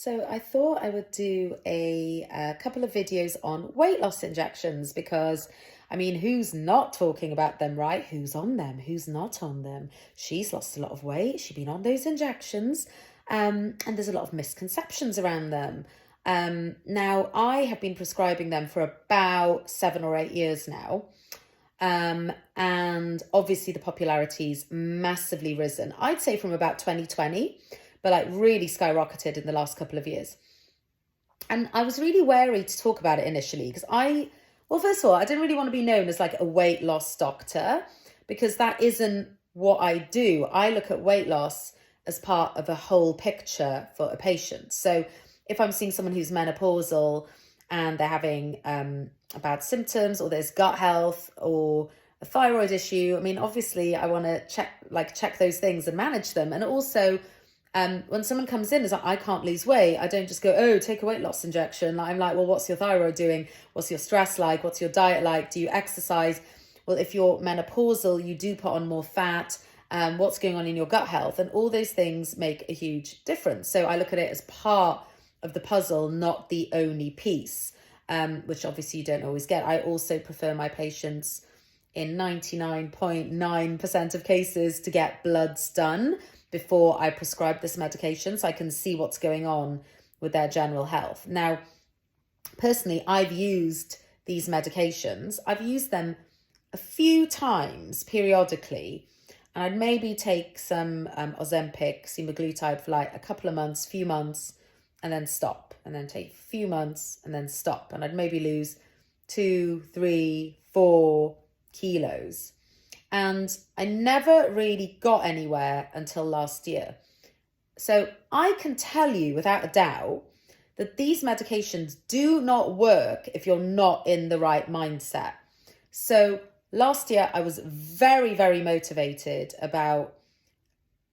So I thought I would do a couple of videos on weight loss injections because, I mean, who's not talking about them, right? Who's on them? Who's not on them? She's lost a lot of weight. She's been on those injections, and there's a lot of misconceptions around them. Now, I have been prescribing them for about 7 or 8 years now. And obviously the popularity's massively risen. I'd say from about 2020, but like really skyrocketed in the last couple of years. And I was really wary to talk about it initially because well, first of all, I didn't really want to be known as like a weight loss doctor because that isn't what I do. I look at weight loss as part of a whole picture for a patient. So if I'm seeing someone who's menopausal and they're having bad symptoms, or there's gut health or a thyroid issue, I mean, obviously I want to check those things and manage them. And also, when someone comes in is like, I can't lose weight, I don't just go, oh, take a weight loss injection. I'm like, well, what's your thyroid doing? What's your stress like? What's your diet like? Do you exercise? Well, if you're menopausal, you do put on more fat. What's going on in your gut health? And all those things make a huge difference. So I look at it as part of the puzzle, not the only piece, which obviously you don't always get. I also prefer my patients in 99.9% of cases to get bloods done before I prescribe this medication so I can see what's going on with their general health. Now, personally, I've used these medications. I've used them a few times periodically, and I'd maybe take some Ozempic, semaglutide for like a couple of months, few months, and then stop, and then take a few months and then stop. And I'd maybe lose 2, 3, 4 kilos. And I never really got anywhere until last year. So I can tell you without a doubt that these medications do not work if you're not in the right mindset. So last year I was very, very motivated about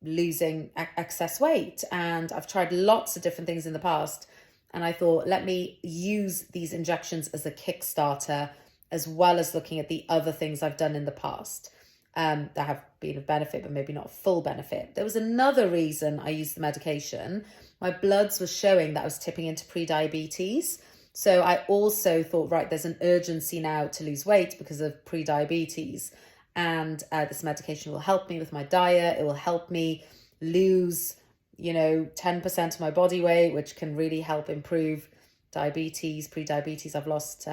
losing excess weight, and I've tried lots of different things in the past, and I thought, let me use these injections as a Kickstarter as well as looking at the other things I've done in the past that have been of benefit, but maybe not full benefit. There was another reason I used the medication. My bloods were showing that I was tipping into pre-diabetes. So I also thought, right, there's an urgency now to lose weight because of pre-diabetes. And this medication will help me with my diet. It will help me lose, 10% of my body weight, which can really help improve diabetes, pre-diabetes. I've lost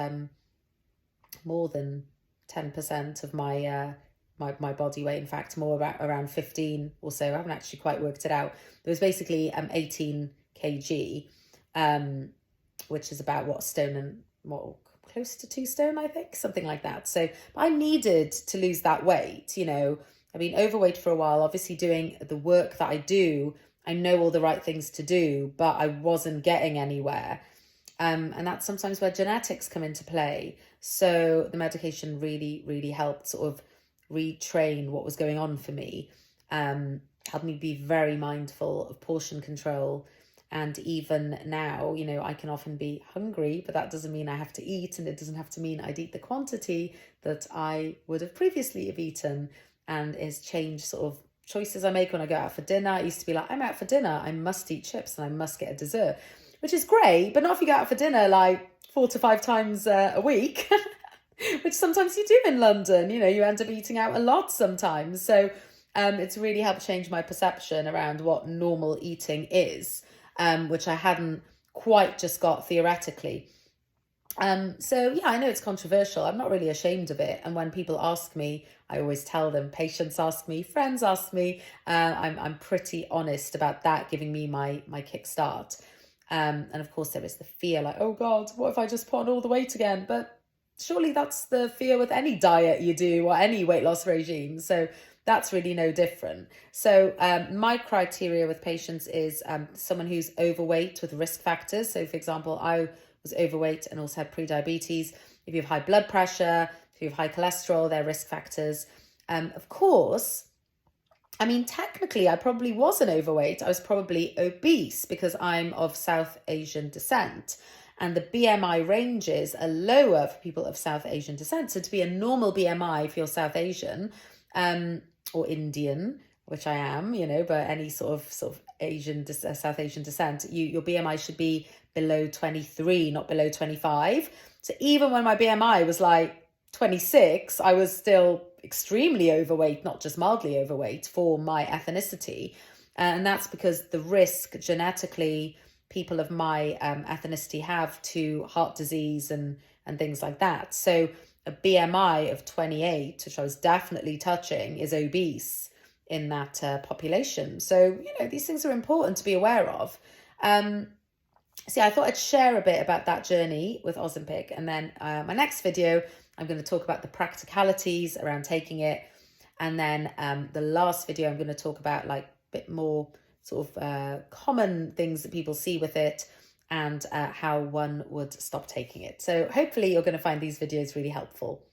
more than 10% of my body weight. In fact, more around 15 or so. I haven't actually quite worked it out. There was basically 18 kg, which is about what, stone and what, close to 2 stone, I think, something like that. So I needed to lose that weight. I've been overweight for a while, obviously doing the work that I do. I know all the right things to do, but I wasn't getting anywhere. And that's sometimes where genetics come into play. So the medication really, really helped sort of retrain what was going on for me, helped me be very mindful of portion control. And even now, I can often be hungry, but that doesn't mean I have to eat, and it doesn't have to mean I'd eat the quantity that I would have previously have eaten. And it's changed sort of choices I make when I go out for dinner. I used to be like, I'm out for dinner, I must eat chips and I must get a dessert, which is great, but not if you go out for dinner like 4 to 5 times a week, which sometimes you do in London. You end up eating out a lot sometimes. So it's really helped change my perception around what normal eating is, which I hadn't quite just got theoretically. So yeah, I know it's controversial. I'm not really ashamed of it. And when people ask me, I always tell them, patients ask me, friends ask me, I'm pretty honest about that, giving me my kickstart. And of course there is the fear, like, oh God, what if I just put on all the weight again? But surely that's the fear with any diet you do or any weight loss regime. So that's really no different. So my criteria with patients is someone who's overweight with risk factors. So for example, I was overweight and also had pre-diabetes. If you have high blood pressure, if you have high cholesterol, they're risk factors. Of course, I mean, technically, I probably wasn't overweight. I was probably obese because I'm of South Asian descent. And the BMI ranges are lower for people of South Asian descent. So to be a normal BMI if you're South Asian or Indian, which I am, but any sort of South Asian descent, your BMI should be below 23, not below 25. So even when my BMI was like 26, I was still extremely overweight, not just mildly overweight for my ethnicity. And that's because the risk genetically people of my ethnicity have to heart disease and things like that. So a BMI of 28, which I was definitely touching, is obese in that population. So, these things are important to be aware of. So yeah, I thought I'd share a bit about that journey with Ozempic. And then my next video, I'm going to talk about the practicalities around taking it. And then the last video, I'm going to talk about like a bit more sort of common things that people see with it and how one would stop taking it. So hopefully you're going to find these videos really helpful.